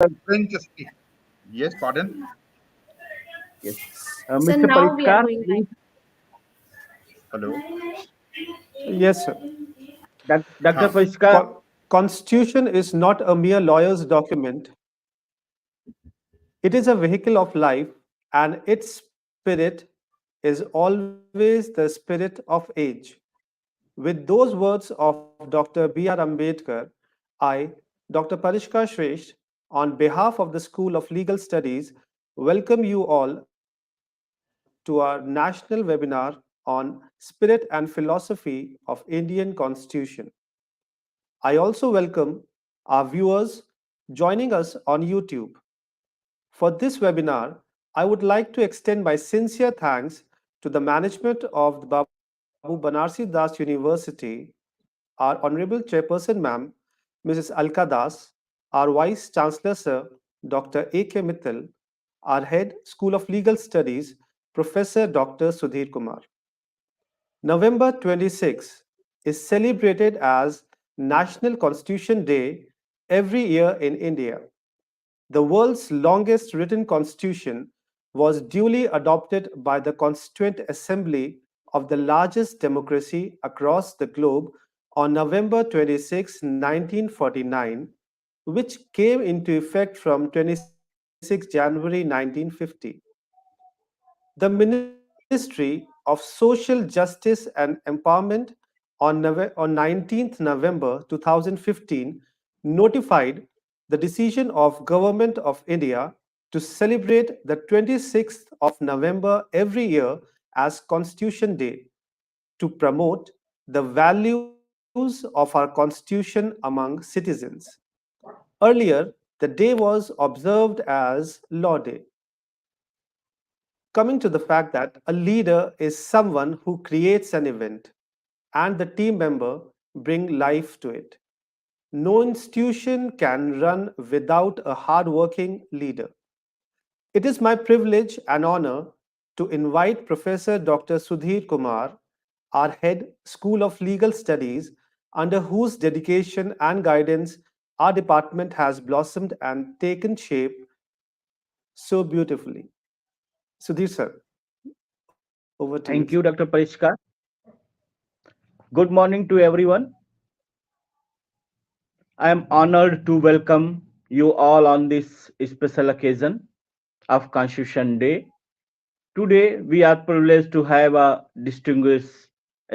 Going to speak. Yes, pardon. Yes. So Mr. now we are Pariskar, going live. please. Hello. Yes, sir. Dr. Huh. Pariskar, Constitution is not a mere lawyer's document. It is a vehicle of life, and its spirit is always the spirit of age. With those words of Dr. B.R. Ambedkar, I, Dr. Parishkar Shresht, on behalf of the School of Legal Studies, welcome you all to our national webinar on Spirit and Philosophy of Indian Constitution. I also welcome our viewers joining us on YouTube. For this webinar, I would like to extend my sincere thanks to the management of the Babu Banarasi Das University, our Honorable Chairperson Ma'am, Mrs. Alka Das, our Vice Chancellor Sir, Dr. A.K. Mittal, our Head, School of Legal Studies, Professor Dr. Sudhir Kumar. November 26 is celebrated as National Constitution Day every year in India. The world's longest written constitution was duly adopted by the Constituent Assembly of the largest democracy across the globe on November 26, 1949, which came into effect from 26 January 1950. The Ministry of Social Justice and Empowerment on 19th November 2015 notified the decision of Government of India to celebrate the 26th of November every year as Constitution Day to promote the values of our Constitution among citizens. Earlier, the day was observed as Law Day, coming to the fact that a leader is someone who creates an event and the team member bring life to it. No institution can run without a hardworking leader. It is my privilege and honor to invite Professor Dr. Sudhir Kumar, our head School of Legal Studies, under whose dedication and guidance our department has blossomed and taken shape so beautifully. Sudhir sir, over to you. thank you, Dr. Pariskar. Good morning to everyone. I am honored to welcome you all on this special occasion of Constitution Day. Today, we are privileged to have a distinguished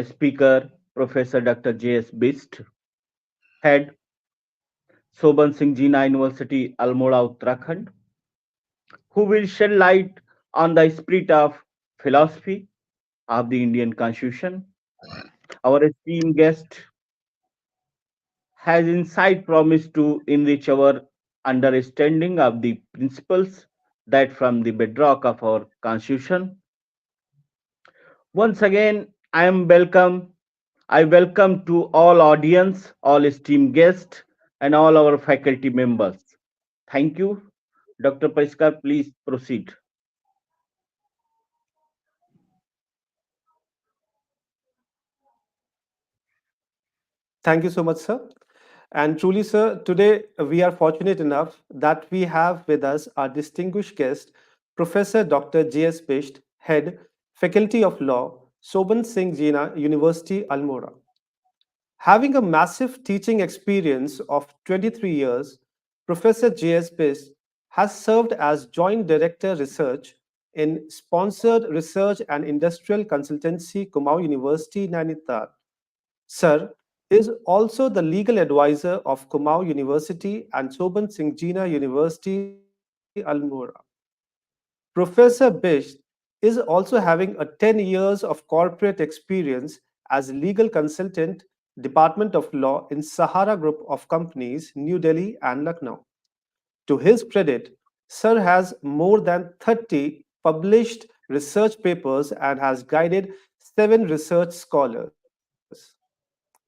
speaker, Professor Dr. J.S. BISHT, Head, SOBAN SINGH JEENA University, ALMORA, Uttarakhand, who will shed light on the spirit of philosophy of the Indian Constitution. Our esteemed guest has insight promised to enrich our understanding of the principles that form the bedrock of our Constitution. Once again, I welcome to all audience, all esteemed guests, and all our faculty members. Thank you. Dr. Pariskar, please proceed. Thank you so much, sir. And truly, sir, today we are fortunate enough that we have with us our distinguished guest, Professor Dr. J.S. Bisht, Head, Faculty of Law, Soban Singh Jeena, University, Almora. Having a massive teaching experience of 23 years, Professor J.S. Bisht has served as Joint Director Research in Sponsored Research and Industrial Consultancy, Kumaon University, Nainital. Sir is also the legal advisor of Kumaon University and Soban Singh Jeena University, Almora. Professor Bisht is also having a 10 years of corporate experience as legal consultant, Department of Law in Sahara Group of Companies, New Delhi and Lucknow. To his credit, Sir has more than 30 published research papers and has guided 7 research scholars.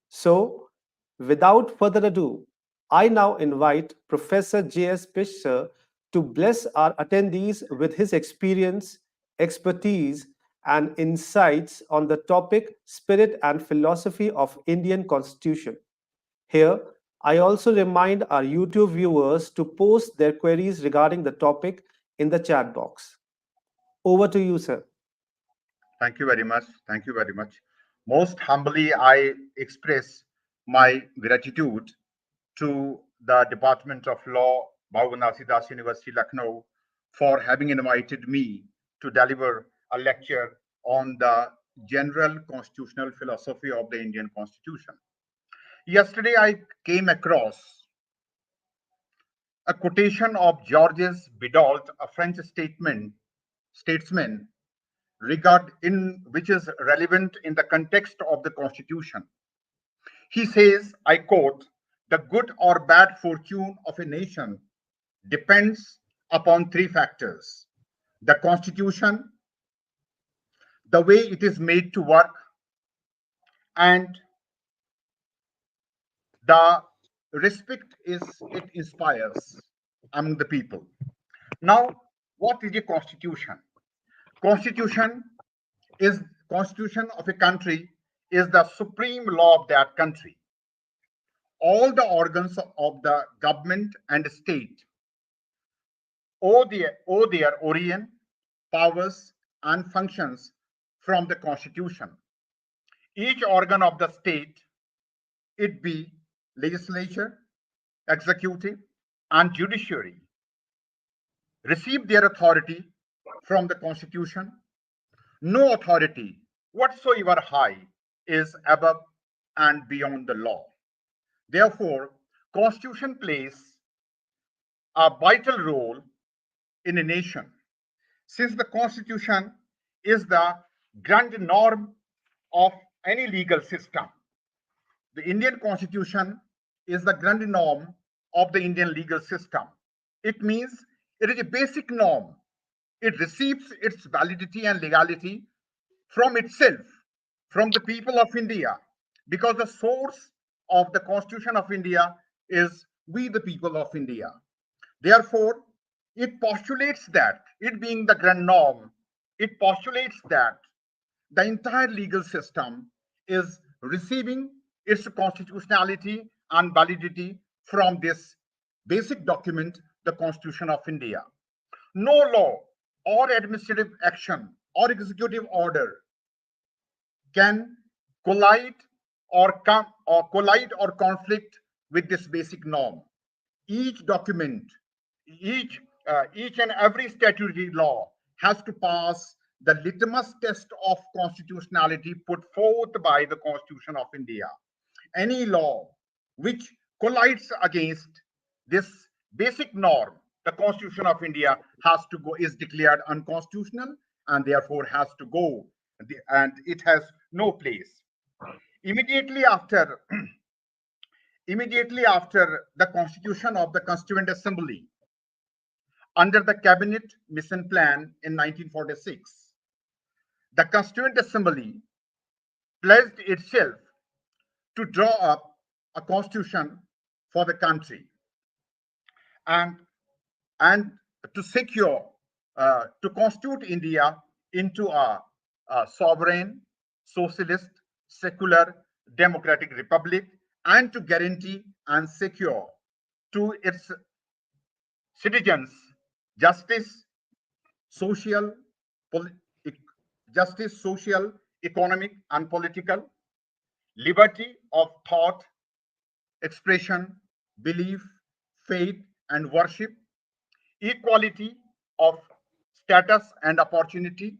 So, without further ado, I now invite Professor J.S. Pisher to bless our attendees with his experience, expertise, and insights on the topic Spirit and Philosophy of Indian Constitution. Here, I also remind our YouTube viewers to post their queries regarding the topic in the chat box. Over to you, sir. Thank you very much. Thank you very much. Most humbly, I express my gratitude to the Department of Law, Babu Banarasi Das University, Lucknow, for having invited me to deliver a lecture on the general constitutional philosophy of the Indian Constitution. Yesterday, I came across a quotation of Georges Bidault, a French statesman, which is relevant in the context of the Constitution. He says, I quote, the good or bad fortune of a nation depends upon three factors: the Constitution, the way it is made to work, and the respect it inspires among the people. Now, what is a constitution? Constitution is constitution of a country is the supreme law of that country. All the organs of the government and state owe their origin, powers, and functions from the constitution. Each organ of the state, it be legislature, executive, and judiciary, receive their authority from the constitution. No authority whatsoever high is above and beyond the law. Therefore, constitution plays a vital role in a nation. Since the constitution is the grand norm of any legal system, the Indian constitution is the grand norm of the Indian legal system. It means it is a basic norm. It receives its validity and legality from itself, from the people of India, because the source of the Constitution of India is we, the people of India. Therefore, it postulates that, it being the grand norm, it postulates that the entire legal system is receiving its constitutionality and validity from this basic document, the Constitution of India. No law or administrative action or executive order can collide or conflict with this basic norm. Each document, each and every statutory law has to pass the litmus test of constitutionality put forth by the Constitution of India. Any law which collides against this basic norm, the Constitution of India is declared unconstitutional, and therefore has to go, and it has no place. Immediately after the constitution of the Constituent Assembly, under the Cabinet Mission Plan in 1946, the Constituent Assembly pledged itself to draw up a constitution for the country and to secure, to constitute India into a sovereign, socialist, secular, democratic republic, and to guarantee and secure to its citizens justice, social, economic, and political, liberty of thought, expression, belief, faith, and worship, equality of status and opportunity.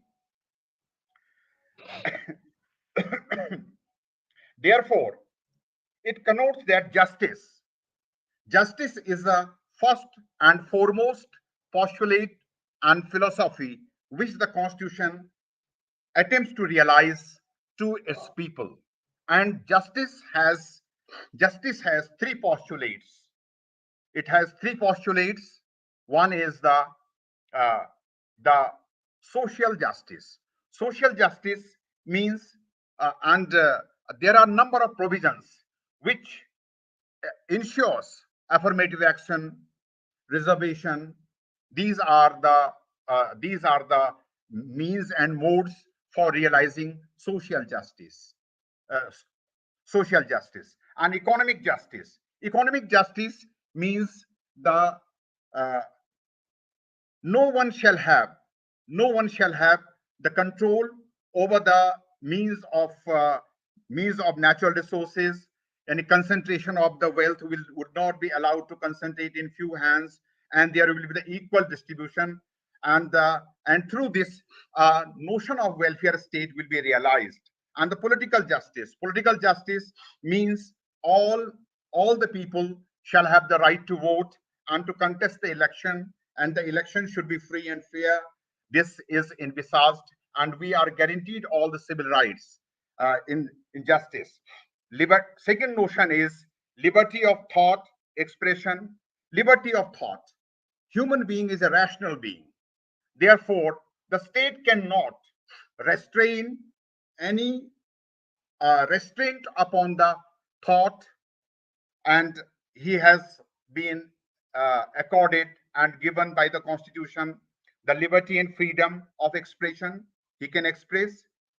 Therefore, it connotes that justice is the first and foremost postulate and philosophy which the Constitution attempts to realize to its people. And justice has three postulates. It has three postulates. One is the social justice. Social justice means, there are a number of provisions which ensures affirmative action, reservation. These are the means and modes for realizing social justice. Social justice and economic justice. Economic justice means the uh, no one shall have no one shall have the control over the means of natural resources. Any concentration of the wealth would not be allowed to concentrate in few hands, and there will be the equal distribution, and through this notion of welfare state will be realized. And the political justice means all all the people shall have the right to vote and to contest the election, and the election should be free and fair. This is envisaged, and we are guaranteed all the civil rights in justice. Second notion is liberty of thought, expression, liberty of thought. Human being is a rational being. Therefore, the state cannot restrain any restraint upon the thought, and he has been accorded and given by the constitution the liberty and freedom of expression. He can express,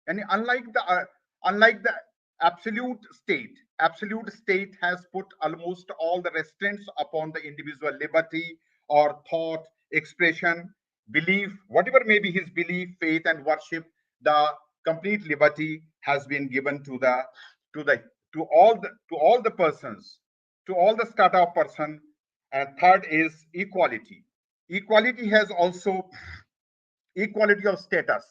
and unlike the absolute state has put almost all the restraints upon the individual liberty or thought, expression, belief, whatever may be his belief, faith and worship. The complete liberty has been given to the to all the persons, to all the strata of person. And third is equality. Equality has also equality of status.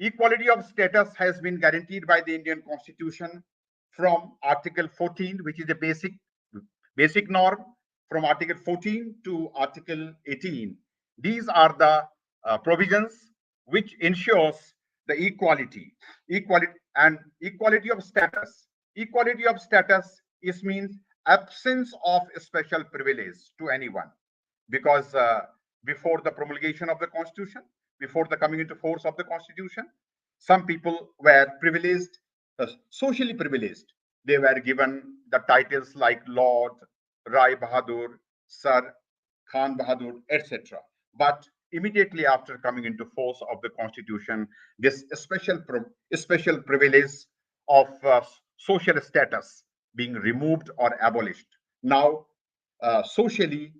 Equality of status has been guaranteed by the Indian Constitution from Article 14, which is a basic norm, from Article 14 to Article 18. These are the provisions which ensures the equality of status. Equality of status is means absence of special privilege to anyone, because before the promulgation of the constitution, before the coming into force of the constitution, some people were privileged, socially privileged. They were given the titles like Lord, Rai Bahadur, Sir, Khan Bahadur, etc. But immediately after coming into force of the constitution, this special privilege of social status being removed or abolished. Now, socially,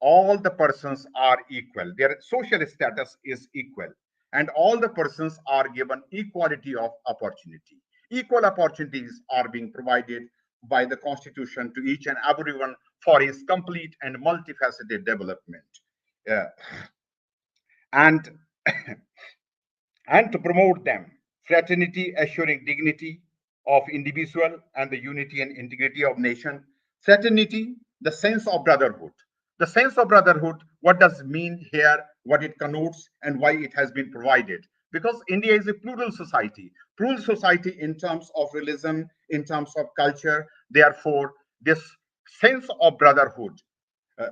all the persons are equal. Their social status is equal, and all the persons are given equality of opportunity. Equal opportunities are being provided by the constitution to each and everyone for his complete and multifaceted development. Uh, and and to promote them, fraternity assuring dignity of individual and the unity and integrity of nation. Fraternity, the sense of brotherhood. The sense of brotherhood, what does it mean here, what it connotes, and why it has been provided? Because India is a plural society in terms of religion, in terms of culture. Therefore, this sense of brotherhood, uh,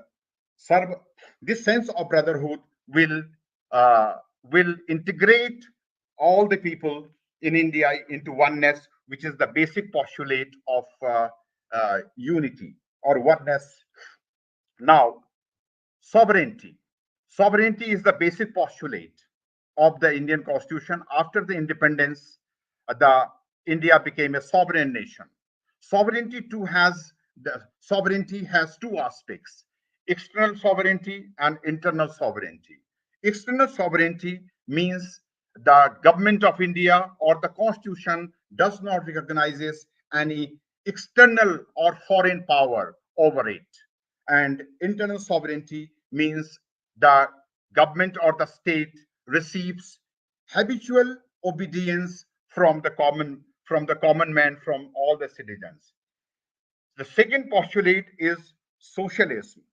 serve, this sense of brotherhood uh, will integrate all the people in India into oneness, which is the basic postulate of unity or oneness. Now, sovereignty. Sovereignty is the basic postulate of the Indian Constitution. After the independence, the India became a sovereign nation. Sovereignty has two aspects: external sovereignty and internal sovereignty. External sovereignty means the government of India or the constitution does not recognize any external or foreign power over it. And internal sovereignty means the government or the state receives habitual obedience from the common man, from all the citizens. The second postulate is socialism.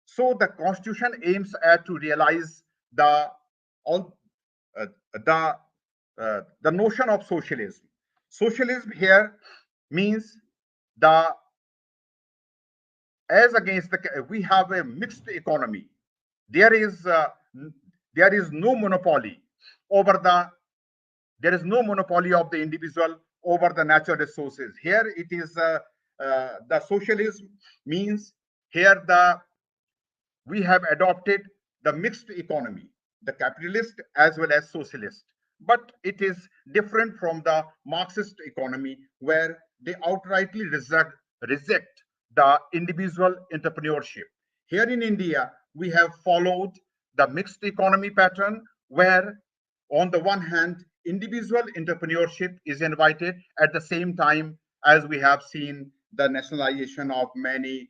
So the constitution aims at to realize the all uh, the notion of socialism. Socialism here means the as against the we have a mixed economy. There is there is no monopoly over of the individual over the natural resources. Here it is the socialism means here the we have adopted the mixed economy, the capitalist as well as socialist. But it is different from the Marxist economy, where they outrightly reject the individual entrepreneurship. Here in India, we have followed the mixed economy pattern where, on the one hand, individual entrepreneurship is invited at the same time as we have seen the nationalization of many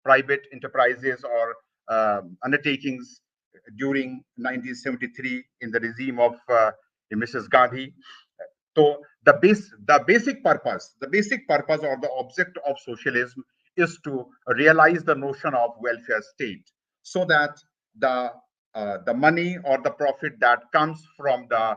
private enterprises or undertakings during 1973 in the regime of Mrs. Gandhi. So the basic purpose or the object of socialism is to realize the notion of welfare state, so that the money or the profit that comes from the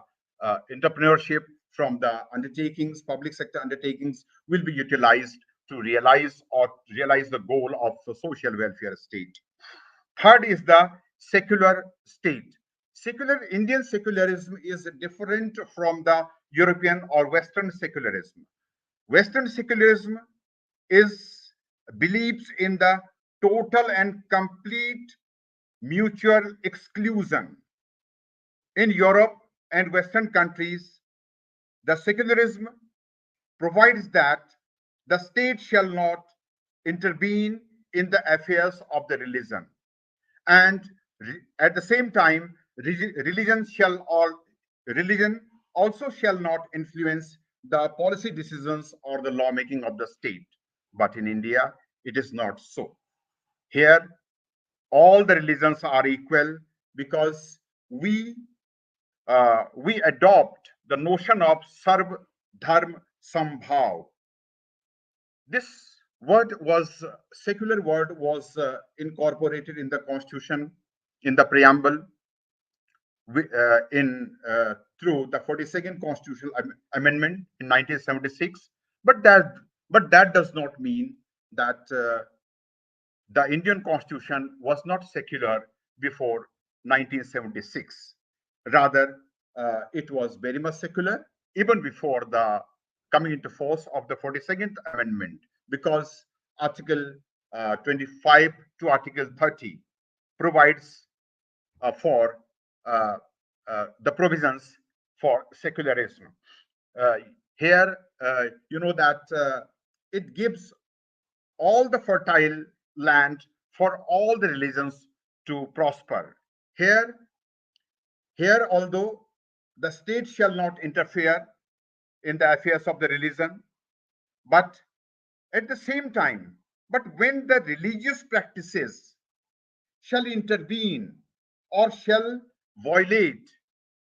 entrepreneurship, from the undertakings, public sector undertakings, will be utilized to realize the goal of the social welfare state. Third is the secular state. Secular Indian secularism is different from the European or Western secularism. Western secularism is believes in the total and complete mutual exclusion. In Europe and Western countries, the secularism provides that the state shall not intervene in the affairs of the religion, and at the same time, religion also shall not influence the policy decisions or the lawmaking of the state. But in India, it is not so. Here, all the religions are equal because we adopt the notion of Sarv Dharm Sambhav. This secular word was incorporated in the constitution, in the preamble, in through the 42nd constitutional amendment in 1976. But that does not mean that the Indian constitution was not secular before 1976. Rather, it was very much secular even before the coming into force of the 42nd amendment, because article 25 to article 30 provides for uh, the provisions for secularism. Uh, Here, you know that it gives all the fertile land for all the religions to prosper. Here, although the state shall not interfere in the affairs of the religion, but at the same time, but when the religious practices shall intervene or shall violate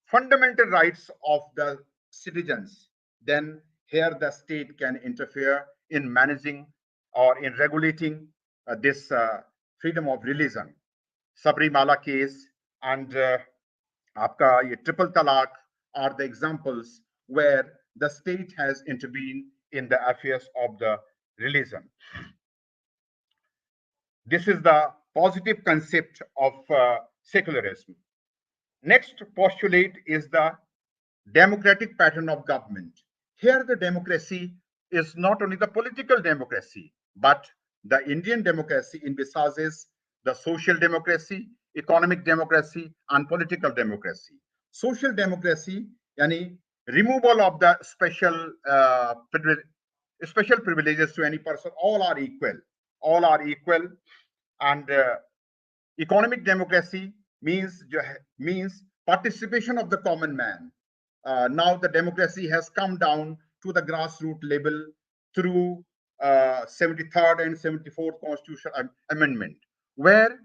fundamental rights of the citizens, then here the state can interfere in managing or in regulating this freedom of religion. Sabrimala case and आपका ये triple talaq are the examples where the state has intervened in the affairs of the religion. This is the positive concept of secularism. Next postulate is the democratic pattern of government. Here, the democracy is not only the political democracy, but the Indian democracy envisages the social democracy, economic democracy, and political democracy. Social democracy, yani removal of the special privileges to any person. All are equal. All are equal, and economic democracy means participation of the common man. Now the democracy has come down to the grassroots level through 73rd and 74th constitutional amendment, where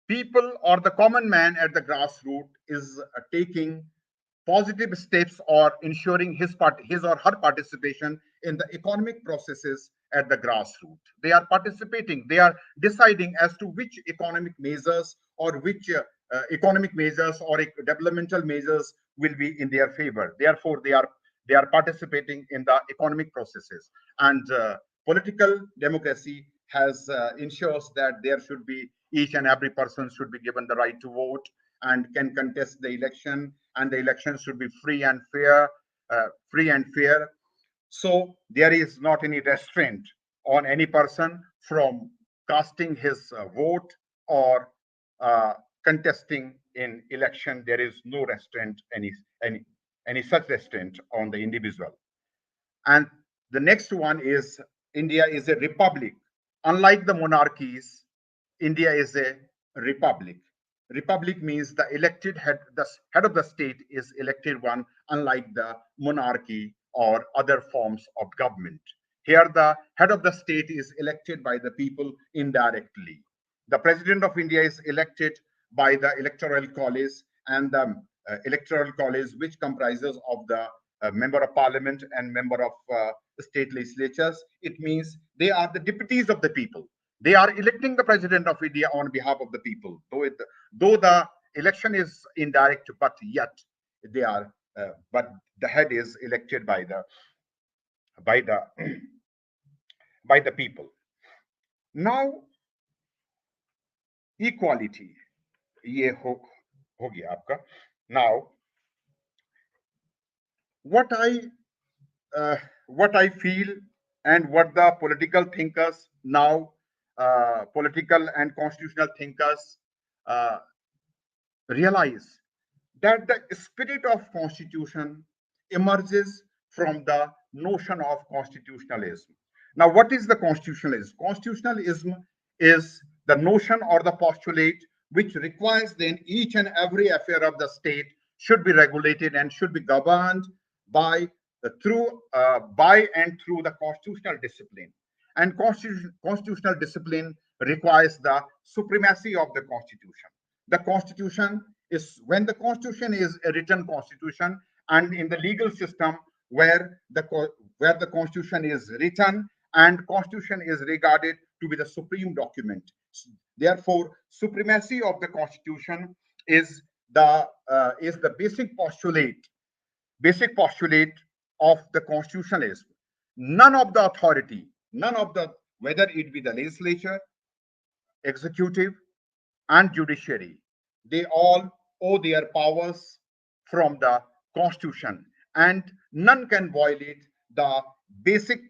people or the common man at the grassroots is taking positive steps or ensuring his or her participation in the economic processes at the grassroots. They are participating. They are deciding as to which economic measures or which economic measures or developmental measures will be in their favor. Therefore, they are participating in the economic processes. And political democracy has ensures that there should be each and every person should be given the right to vote and can contest the election, and the election should be free and fair. So there is not any restraint on any person from casting his vote or contesting in election. There is no restraint, any such restraint on the individual. And the next one is India is a republic. Unlike the monarchies, India is a republic. Republic means the elected head, the head of the state is elected one, unlike the monarchy or other forms of government. Here, the head of the state is elected by the people indirectly. The president of India is elected by the electoral college, and the electoral college, which comprises of the member of parliament and member of state legislatures. It means they are the deputies of the people. They are electing the president of India on behalf of the people. Though the election is indirect, but yet they are. But the head is elected by the by the people. Now, equality. ये हो गया आपका. Now, what I what I feel and what the political thinkers now, political and constitutional thinkers uh, realize that the spirit of constitution emerges from the notion of constitutionalism. Now, what is the constitutionalism? Constitutionalism is the notion or the postulate which requires then each and every affair of the state should be regulated and should be governed by by and through the constitutional discipline. And constitutional discipline requires the supremacy of the constitution. The constitution is, when the constitution is a written constitution, and in the legal system where the constitution is written, and constitution is regarded to be the supreme document. Therefore, supremacy of the constitution is the basic postulate of the constitutionalism. None of the authority, none of the, whether it be the legislature, executive, and judiciary, they all owe their powers from the constitution, and none can violate the basic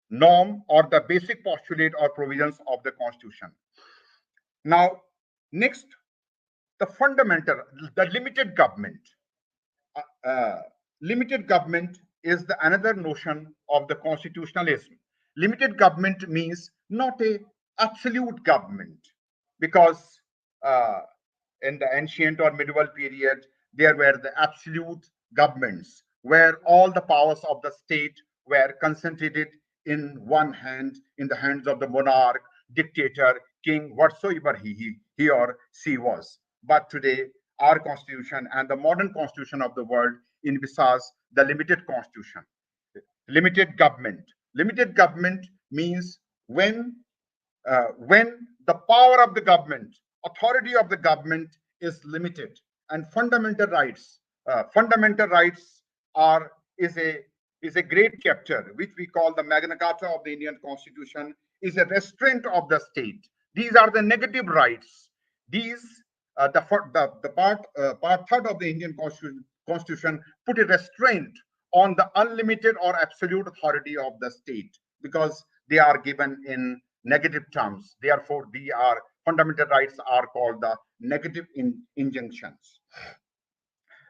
norm or the basic postulate or provisions of the constitution. Now, next, the fundamental, the limited government. Limited government is the another notion of the constitutionalism. Limited government means not a absolute government, because in the ancient or medieval period, there were the absolute governments where all the powers of the state were concentrated in one hand, in the hands of the monarch, dictator, king, whatsoever he or she was. But today, our constitution and the modern constitution of the world envisage the limited constitution, limited government. Limited government means when the power of the government, authority of the government is limited, and fundamental rights are is a great chapter which we call the Magna Carta of the Indian Constitution, is a restraint of the state. These are the negative rights. These the part third of the Indian Constitution put a restraint on the unlimited or absolute authority of the state, because they are given in negative terms. Therefore, the are fundamental rights are called the negative injunctions.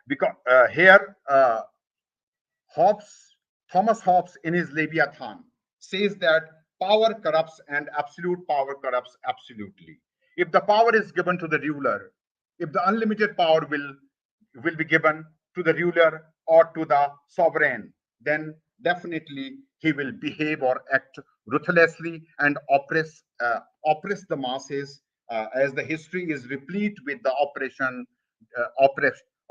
Because here, Thomas Hobbes, in his Leviathan, says that power corrupts and absolute power corrupts absolutely. If the power is given to the ruler, if the unlimited power will be given to the ruler or to the sovereign, then definitely he will behave or act ruthlessly and oppress the masses, as the history is replete with the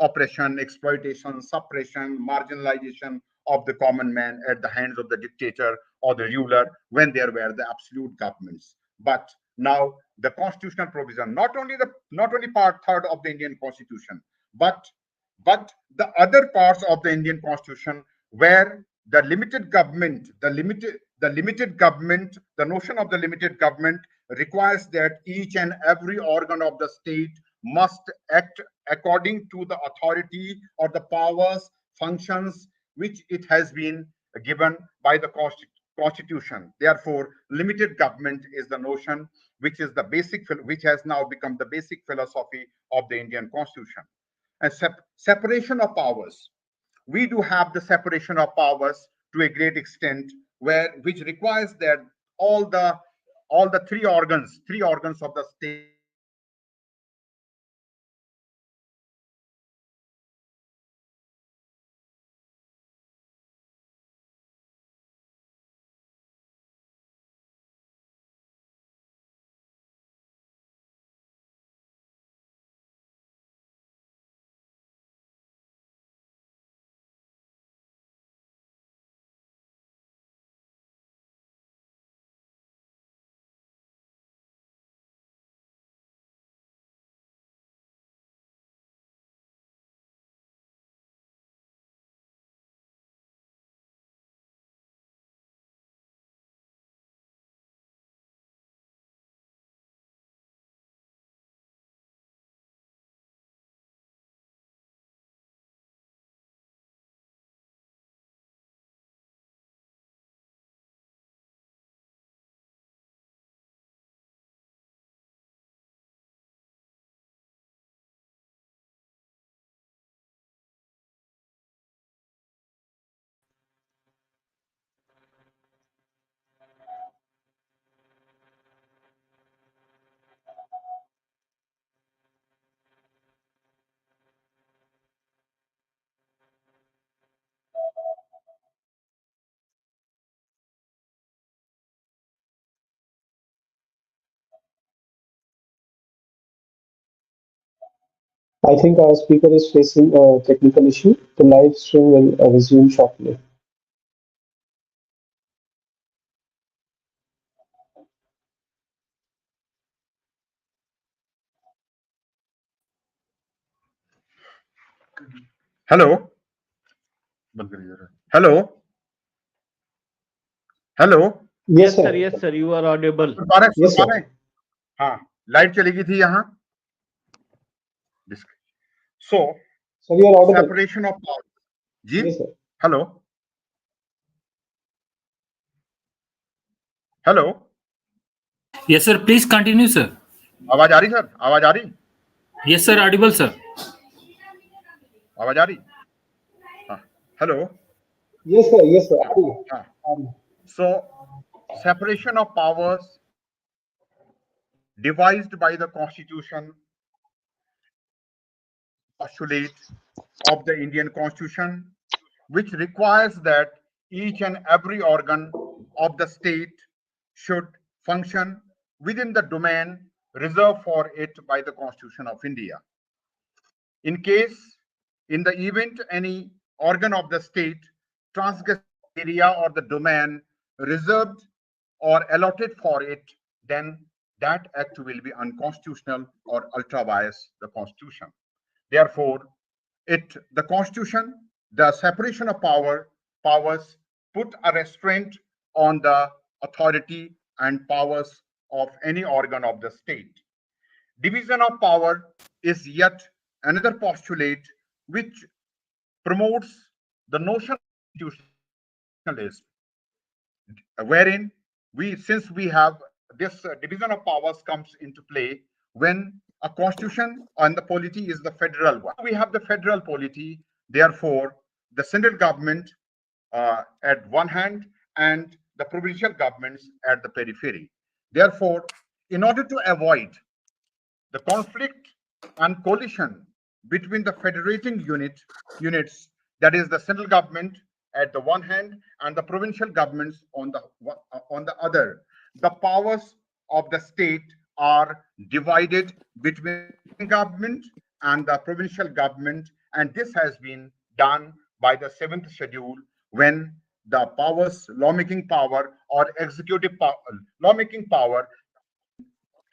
oppression, exploitation, suppression, marginalization of the common man at the hands of the dictator or the ruler when there were the absolute governments. But now the constitutional provision, not only part third of the Indian Constitution, but the other parts of the Indian Constitution, where the limited government, the notion of the limited government requires that each and every organ of the state must act according to the authority or the powers, functions which it has been given by the Constitution. Therefore, limited government is the notion which is the basic, which has now become the basic philosophy of the Indian Constitution. And separation of powers. We do have the separation of powers to a great extent, which requires that all the all the three organs of the state I think our speaker is facing a technical issue. The live stream will resume shortly. hello hello hello Yes, sir. Yes, sir, you are audible. Yes, sir. हाँ light चली गई थी यहाँ so Sir, you are audible. separation of power ji Yes, sir. hello hello Yes, sir. Please continue, sir. आवाज आ रही sir आवाज आ रही Yes, sir. Audible, sir. आवाज आ रही हाँ hello Yes, sir. Yes, sir. हाँ so separation of powers devised by the constitution postulate of the Indian constitution which requires that each and every organ of the state should function within the domain reserved for it by the Constitution of India. In the event any organ of the state transgresses the area or the domain reserved or allotted for it, then that act will be unconstitutional or ultra vires the Constitution. Therefore, the Constitution, the separation of powers put a restraint on the authority and powers of any organ of the state. Division of power is yet another postulate which promotes the notion of constitutionalism, wherein since we have this division of powers comes into play when a constitution and the polity is the federal one. We have the federal polity, therefore the central government at one hand and the provincial governments at the periphery. Therefore, in order to avoid the conflict and collision between the federating units, that is the central government at the one hand and the provincial governments on the other, the powers of the state are divided between the government and the provincial government, and this has been done by the 7th schedule when the powers, lawmaking power or executive power, lawmaking power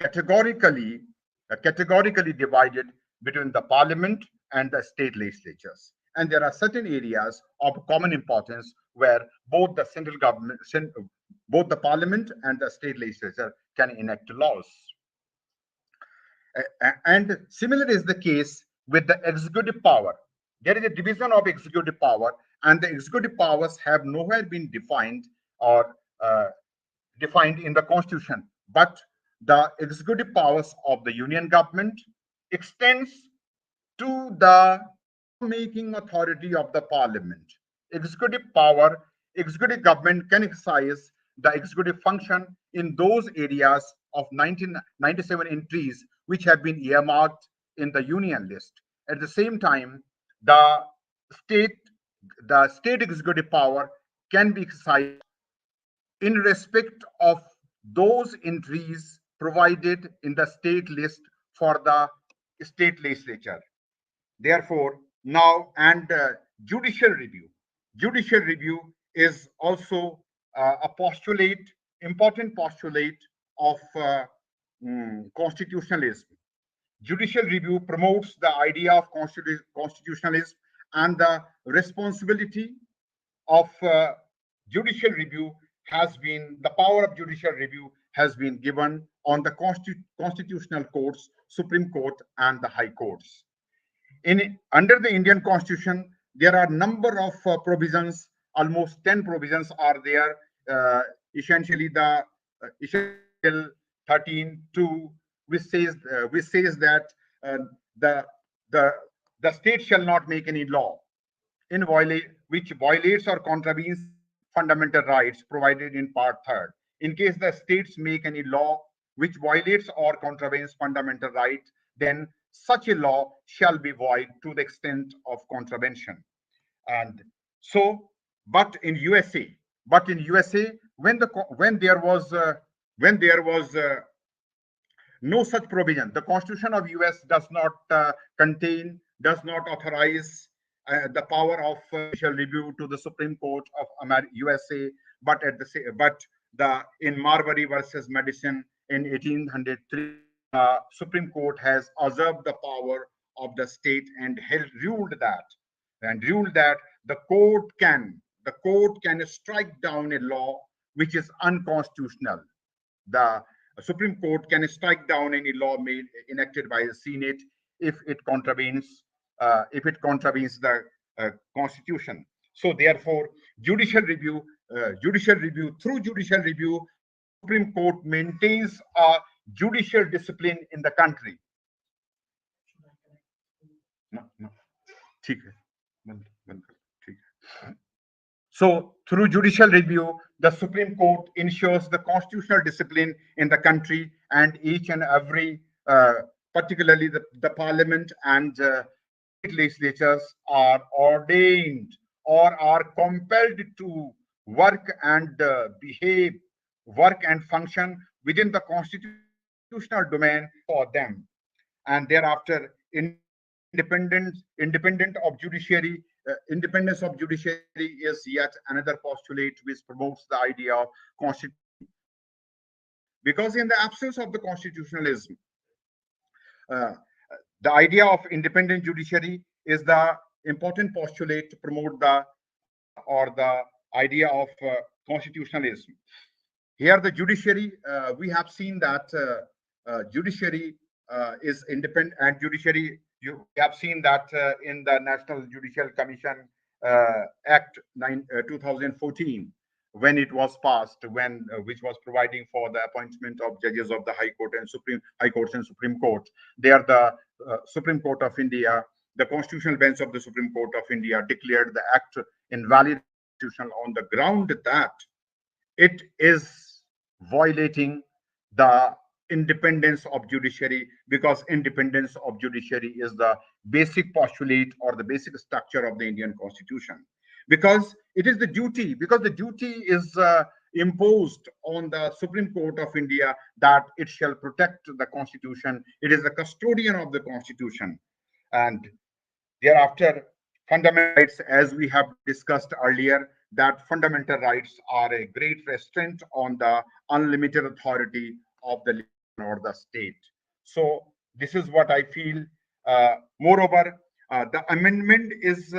categorically divided between the parliament and the state legislatures. And there are certain areas of common importance where both the central government, both the parliament and the state legislature can enact laws. And similar is the case with the executive power. There is a division of executive power, and the executive powers have nowhere been defined or defined in the constitution, but the executive powers of the union government extends to the making authority of the parliament. Executive government can exercise the executive function in those areas of 1997 entries which have been earmarked in the union list. At the same time, the state executive power can be exercised in respect of those entries provided in the state list for the state legislature. Therefore, now and judicial review. Judicial review is also a postulate, important postulate of constitutionalism. Judicial review promotes the idea of constitutionalism, and the responsibility of judicial review has been, the power of judicial review has been given on the constitutional courts, Supreme Court and the High Courts. Under the Indian Constitution, there are number of provisions, almost 10 provisions are there. Essentially, the essential 13(2), which says that the state shall not make any law which violates or contravenes fundamental rights provided in Part 3rd. In case the states make any law which violates or contravenes fundamental rights, then such a law shall be void to the extent of contravention. And so, but in USA, when there was no such provision, the Constitution of US does not authorize the power of judicial review to the Supreme Court of USA, but in Marbury versus Madison in 1803, Supreme Court has usurped the power of the state and ruled that the court can strike down a law which is unconstitutional. The Supreme Court can strike down any law enacted by the Senate if it contravenes the Constitution. So therefore, judicial review, through judicial review, Supreme Court maintains a judicial discipline in the country. So through judicial review, the Supreme Court ensures the constitutional discipline in the country, and each and every, particularly the parliament and legislatures are ordained or are compelled to work and function within the constitutional domain for them. And thereafter, independence of judiciary is yet another postulate which promotes the idea of constitution. Because in the absence of the constitutionalism, the idea of independent judiciary is the important postulate to promote the idea of constitutionalism. Here, the judiciary, we have seen that judiciary is independent, and judiciary, you have seen that in the National Judicial Commission Act 2014, when it was passed, which was providing for the appointment of judges of the High Court and Supreme Court. There, the Supreme Court of India, the Constitutional Bench of the Supreme Court of India declared the act invalid on the ground that it is violating the independence of judiciary, because independence of judiciary is the basic postulate or the basic structure of the Indian Constitution. Because it is the duty, is imposed on the Supreme Court of India that it shall protect the Constitution. It is the custodian of the Constitution. And thereafter, fundamental rights, as we have discussed earlier, that fundamental rights are a great restraint on the unlimited authority of the or the state. So this is what I feel. Moreover, the amendment is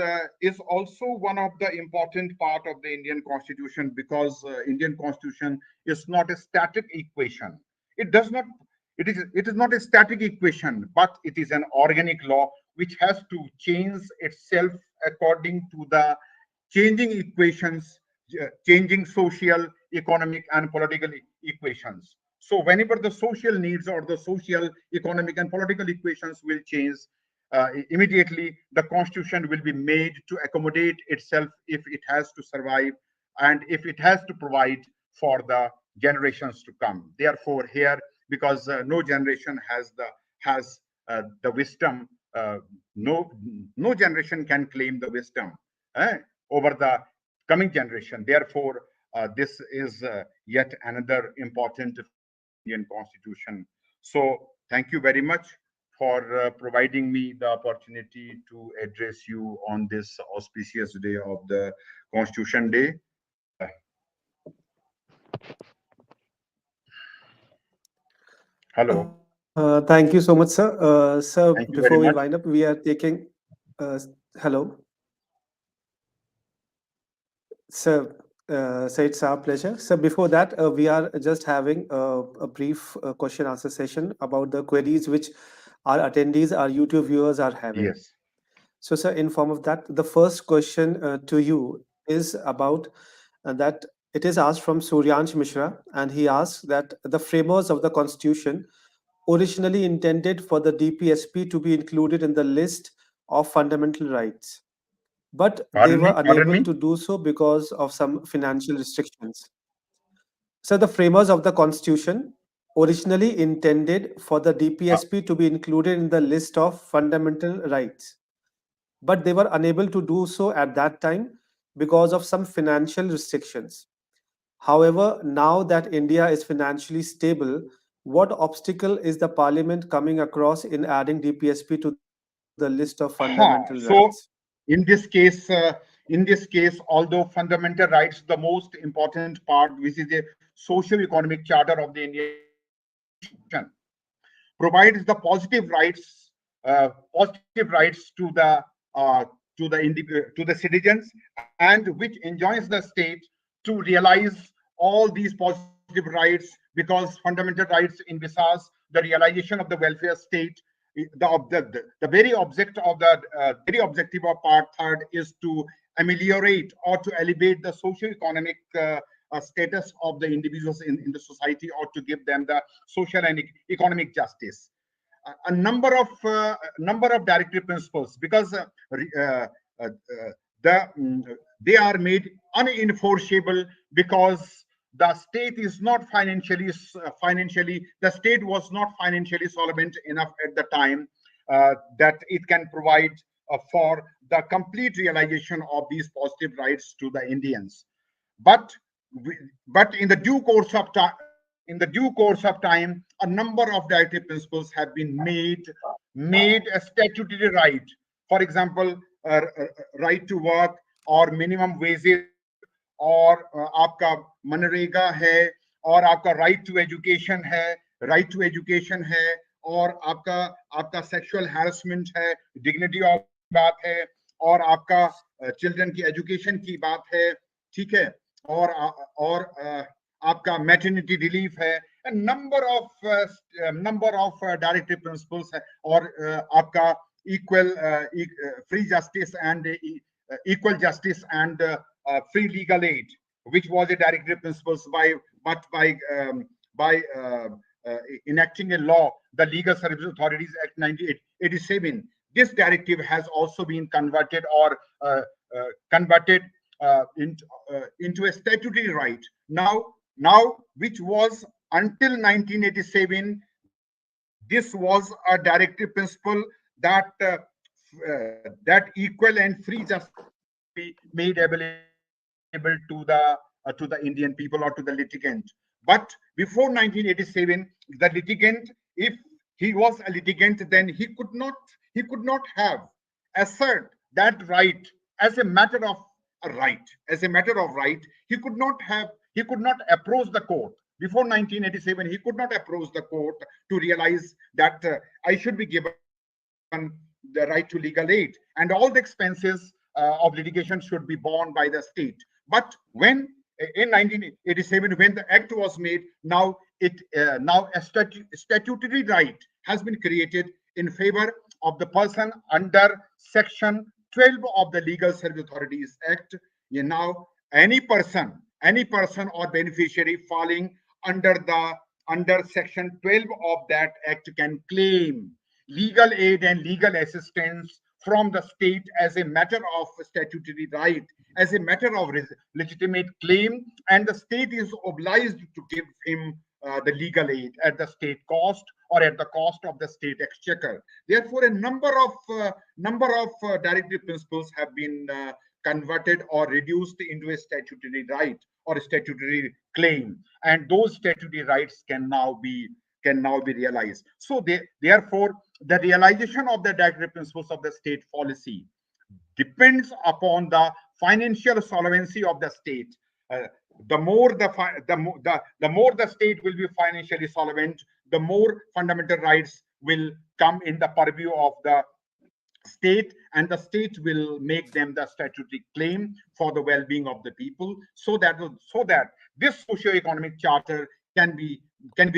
also one of the important part of the Indian Constitution, because Indian Constitution is not a static equation. It is not a static equation, but it is an organic law which has to change itself according to the changing equations, changing social, economic, and political equations. So whenever the social needs or the social, economic, and political equations will change, immediately the Constitution will be made to accommodate itself if it has to survive and if it has to provide for the generations to come. Therefore, here, because no generation has the wisdom, no generation can claim the wisdom over the coming generation. Therefore, this is yet another important Indian Constitution. So, thank you very much for providing me the opportunity to address you on this auspicious day of the Constitution Day. Hello. Thank you so much, sir. Sir, Thank you before very we much. wind up, we are taking. Hello, sir. So it's our pleasure. So before that, we are just having a brief question answer session about the queries which our attendees, our YouTube viewers are having. Yes. So, sir, in form of that, the first question to you is about that it is asked from Suryansh Mishra, and he asks that the framers of the Constitution originally intended for the DPSP to be included in the list of fundamental rights, but they were Pardon unable me. to do so because of some financial restrictions. So, the framers of the Constitution originally intended for the Uh, DPSP to be included in the list of fundamental rights, but they were unable to do so at that time because of some financial restrictions. However, now that India is financially stable, what obstacle is the parliament coming across in adding DPSP to the list of fundamental rights? so in this case, although fundamental rights, the most important part, which is a socio-economic charter of the Indian Constitution, provides the positive rights to the citizens, and which enjoins the state to realize all these positive rights, because fundamental rights envisage the realization of the welfare state. The very object of the very objective of part third is to ameliorate or to elevate the socio-economic status of the individuals in the society, or to give them the social and economic justice. A number of directive principles, because the they are made unenforceable, because the state is not financially the state was not financially solvent enough at the time that it can provide for the complete realization of these positive rights to the Indians. But but in the due course of time, a number of directive principles have been made a statutory right. For example, right to work, or minimum wages, और आपका मनरेगा है, और आपका right to education है, और आपका आपका sexual harassment है, डिग्निटी ऑफ बात है, और आपका चिल्ड्रन की एजुकेशन की बात है, ठीक है, और आपका मैटरनिटी रिलीफ है, नंबर ऑफ डायरेक्टिव प्रिंसिपल्स है, और आपका equal free justice and equal justice and free legal aid, which was a directive principles by enacting a law, the Legal Service Authorities Act 1987. This directive has also been converted or converted into a statutory right now, which was until 1987. This was a directive principle that that equal and free justice be made available to the Indian people or to the litigant. But before 1987, the litigant, if he was a litigant, then he could not have assert that right as a matter of right. As a matter of right, he could not approach the court. Before 1987, he could not approach the court to realize that I should be given the right to legal aid, and all the expenses of litigation should be borne by the state. But when in 1987, when the act was made, now a statutory right has been created in favor of the person under Section 12 of the Legal Service Authorities Act. Now any person or beneficiary falling under Section 12 of that act can claim legal aid and legal assistance from the state as a matter of statutory right, as a matter of legitimate claim, and the state is obliged to give him the legal aid at the state cost or at the cost of the state exchequer. Therefore, a number of directive principles have been converted or reduced into a statutory right or a statutory claim, and those statutory rights can now be realized. So therefore, the realization of the directive principles of the state policy depends upon the financial solvency of the state. The more the state will be financially solvent, the more fundamental rights will come in the purview of the state, and the state will make them the statutory claim for the well-being of the people, so that this socio-economic charter can be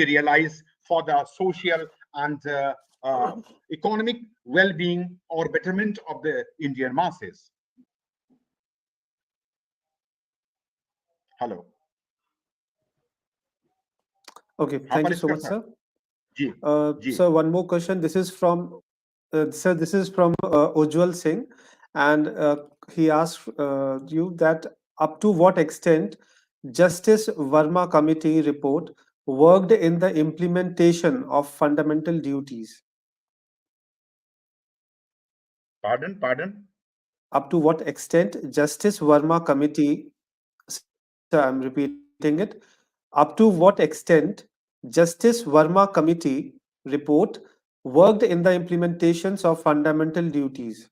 realized for the social and economic well-being or betterment of the Indian masses. Hello. Okay, thank you so much, sir. Ji, ji. So one more question. This is from sir. This is from Ujjwal Singh, and he asks you that up to what extent Justice Verma Committee report worked in the implementation of fundamental duties. Pardon? Up to what extent Justice Verma Committee, so I'm repeating it, up to what extent Justice Verma Committee report worked in the implementations of fundamental duties.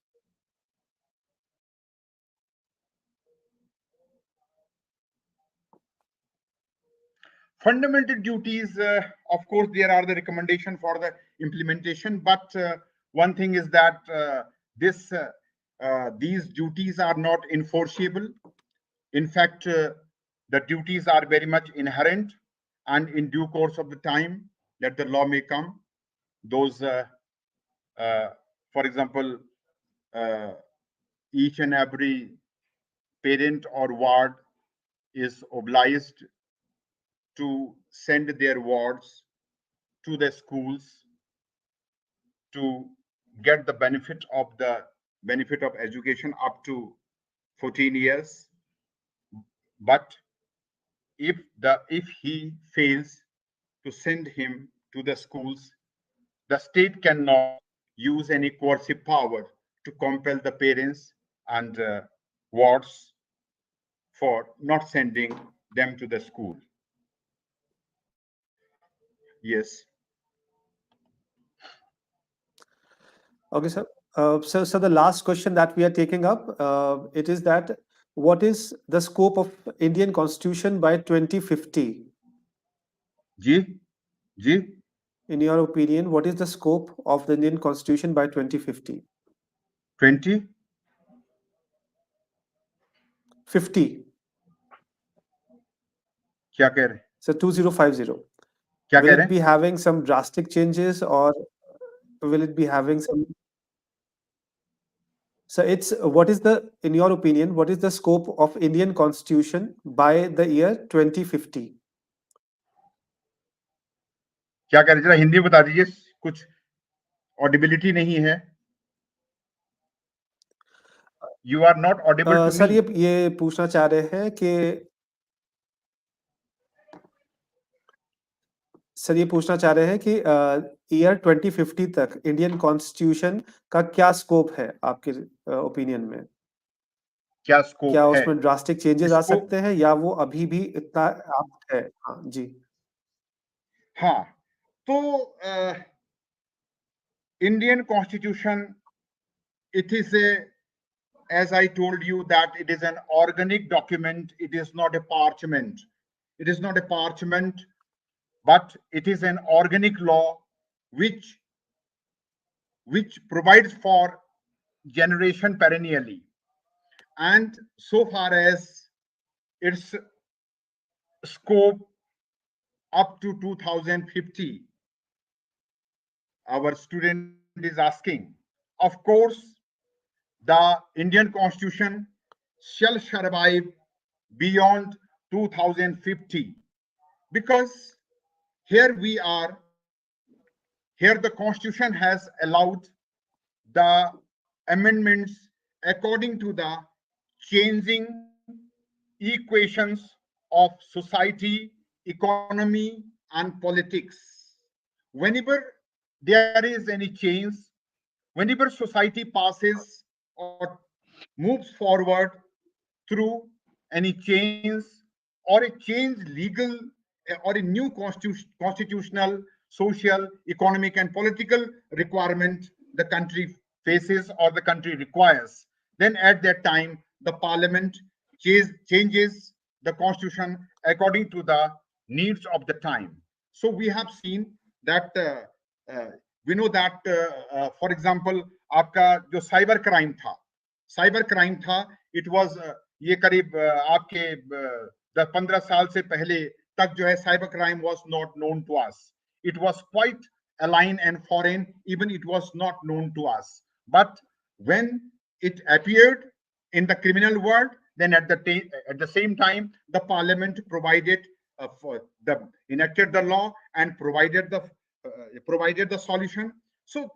Fundamental duties, of course, there are the recommendation for the implementation, but one thing is that these duties are not enforceable. In fact, the duties are very much inherent, and in due course of the time that the law may come, those, for example, each and every parent or ward is obliged to send their wards to the schools to get the benefit of education up to 14 years. But if he fails to send him to the schools, the state cannot use any coercive power to compel the parents and wards for not sending them to the school. Yes. Okay, sir. So the last question that we are taking up, it is that what is the scope of Indian Constitution by 2050? Ji. In your opinion, what is the scope of the Indian Constitution by 2050? 20? 50. क्या कह रहे? So 2050. क्या Will कह it रहे? be having some drastic changes, or will it be having some? So it's what is the, in your opinion, what is the scope of Indian Constitution by the year 2050? क्या कह रहे? जरा हिंदी बता दीजिए, कुछ audibility नहीं है. You are not audible to sir me. ये पूछना चाह रहे हैं कि सर ये पूछना चाह रहे हैं कि ईयर 2050 तक इंडियन कॉन्स्टिट्यूशन का क्या स्कोप है आपके ओपिनियन में? क्या स्कोप क्या है? उसमें ड्रास्टिक चेंजेस आ सकते हैं या वो अभी भी इतना आप है? हाँ जी. हाँ, तो Indian constitution, it is as I told you, that it is an organic document. It is not a parchment. It is not a parchment, but it is an organic law which provides for generation perennially. And so far as its scope up to 2050, our student is asking, of course, the Indian Constitution shall survive beyond 2050, because here the Constitution has allowed the amendments according to the changing equations of society, economy, and politics. Whenever there is any change, whenever society passes or moves forward through any change or a change legal or a new constitutional, social, economic, and political requirement the country faces or the country requires, then at that time the parliament changes the constitution according to the needs of the time. So we have seen that uh, we know that for example आपका जो cyber crime था, cyber crime था, it was ये करीब आपके 10-15 साल से पहले तक जो है cyber crime was not known to us. It was quite alien and foreign, even it was not known to us. But when it appeared in the criminal world, then at the same time the parliament provided for the enacted the law and provided the solution. So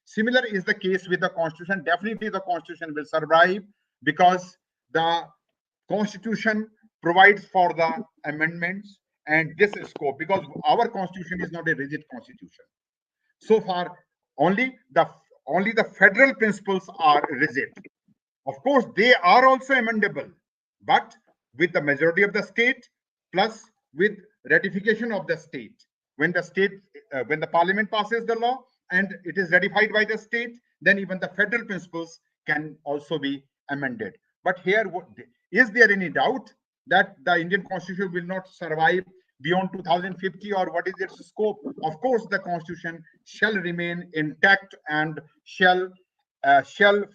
similar is the case with the constitution. Definitely the constitution will survive because the constitution provides for the amendments and this scope, because our constitution is not a rigid constitution. So far only the federal principles are rigid. Of course they are also amendable, but with the majority of the state plus with ratification of the state. When the parliament passes the law and it is ratified by the state, then even the federal principles can also be amended. But here, is there any doubt that the Indian constitution will not survive beyond 2050, or what is its scope? Of course the constitution shall remain intact and shall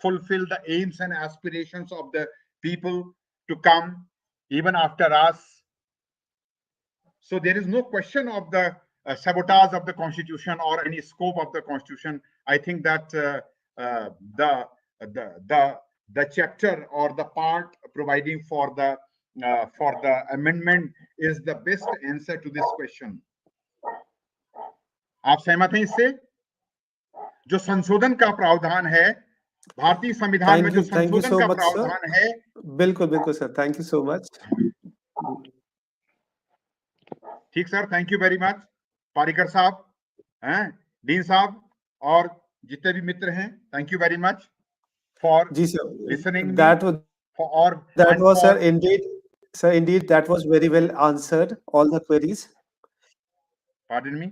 fulfill the aims and aspirations of the people to come even after us. So there is no question of the sabotage of the constitution or any scope of the constitution. I think that the chapter or the part providing for the amendment is the best answer to this question. आप सहमत हैं इससे? जो संशोधन का प्रावधान है भारतीय संविधान में, जो संशोधन का प्रावधान है, बिल्कुल बिल्कुल sir, thank you so much. ठीक sir, thank you very much. Parrikar साहब, हैं, डीन साहब और जितने भी मित्र हैं, thank you very much for listening. That was sir, indeed that was very well answered all the queries. Pardon me.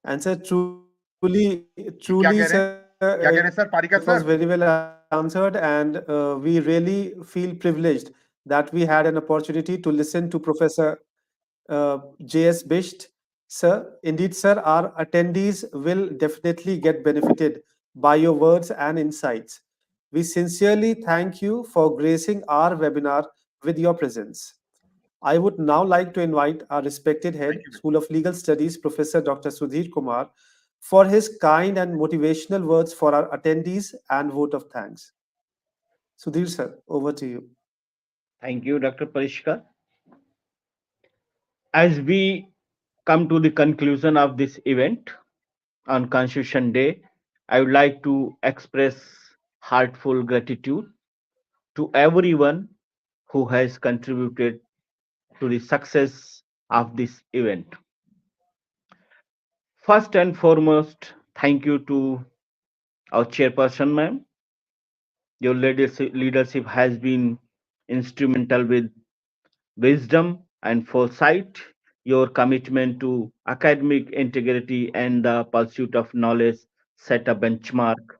And sir, truly sir, it was very well answered, and we really feel privileged that we had an opportunity to listen to Professor J.S. BISHT. Sir, indeed sir, our attendees will definitely get benefited by your words and insights. We sincerely thank you for gracing our webinar with your presence. I would now like to invite our respected head, School of Legal Studies, Professor Dr. Sudhir Kumar, for his kind and motivational words for our attendees and vote of thanks. Sudhir sir, over to you. Thank you, Dr. Parishkar. As we come to the conclusion of this event on Constitution Day, I would like to express heartfelt gratitude to everyone who has contributed to the success of this event. First and foremost, thank you to our chairperson, ma'am. Your leadership has been instrumental with wisdom and foresight. Your commitment to academic integrity and the pursuit of knowledge set a benchmark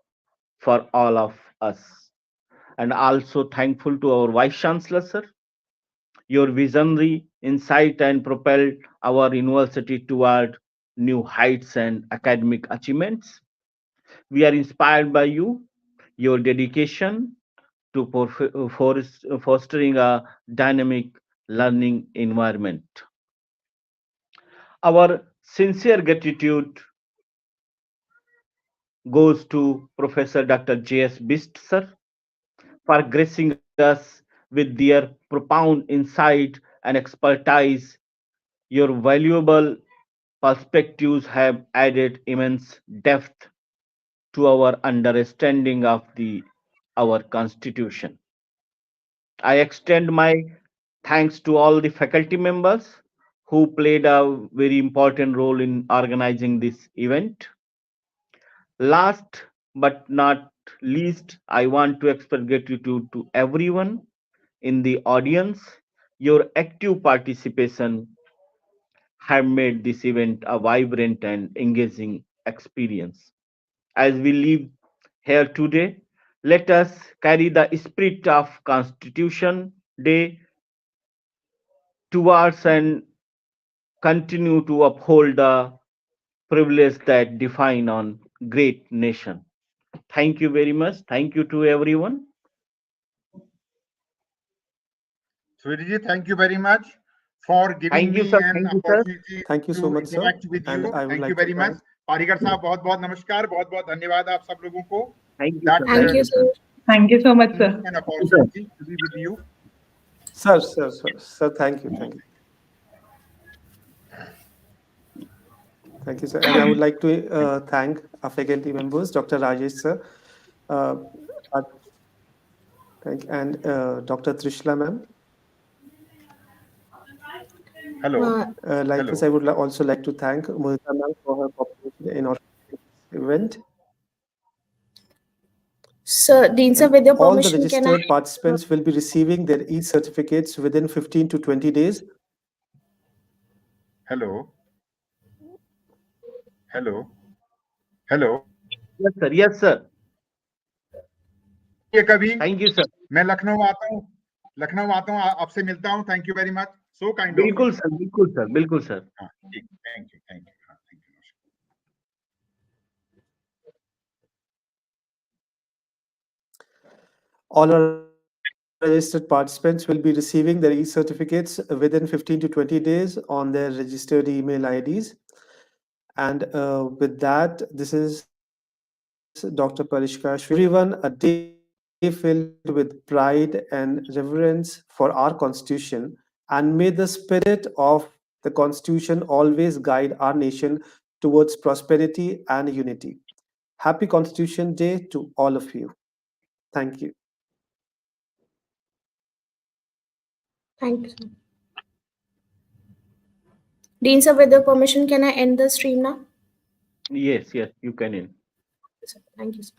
for all of us. And also thankful to our Vice Chancellor, sir. Your visionary insight and propelled our university toward new heights and academic achievements. We are inspired by you, your dedication to fostering a dynamic learning environment. Our sincere gratitude goes to Professor Dr. J.S. BISHT, sir, for gracing us with their profound insight and expertise. Your valuable perspectives have added immense depth to our understanding of the our Constitution. I extend my thanks to all the faculty members who played a very important role in organizing this event. Last but not least, I want to express gratitude to everyone in the audience. Your active participation have made this event a vibrant and engaging experience. As we leave here today, let us carry the spirit of Constitution Day towards and continue to uphold the privilege that define on great nation. Thank you very much. Thank you to everyone. Sweetie, thank you very much for giving Thank you, me sir. an Thank you, sir. opportunity Thank you so to much, sir. interact with And you. I would Thank you like to very much. thank. Parrikar साहब बहुत बहुत नमस्कार, बहुत बहुत धन्यवाद आप सब लोगों को. Thank you, That sir. Thank you, sir. sir. Thank you so much, giving sir. me an opportunity to be with you. Sir, thank you. Thank you, sir. And I would like to thank our faculty members, Dr. Rajesh, sir, and Dr. Trishla, ma'am. Hello. Likewise, I would also like to thank Mudita ma'am for her cooperation in organizing this event. Sir, Dean sir, with your All the permission, can I? registered participants will be receiving their e-certificates within 15 to 20 days. Hello. Yes, sir. Yes, sir. ये कभी Thank you, sir. मैं लखनऊ आता हूँ आपसे मिलता हूँ. Thank you very much. So kind of you. बिल्कुल sir, बिल्कुल सर, बिल्कुल सर. हाँ, ठीक. Thank you. Thank you. All our registered participants will be receiving their e-certificates within 15 to 20 days on their registered email IDs. And with that, this is Dr. Parishka. Everyone, a day filled with pride and reverence for our Constitution, and may the spirit of the Constitution always guide our nation towards prosperity and unity. Happy Constitution Day to all of you. Thank you. Thank you, sir. Dean sir, with your permission, can I end the stream now? Yes, you can in. Sir, thank you, sir.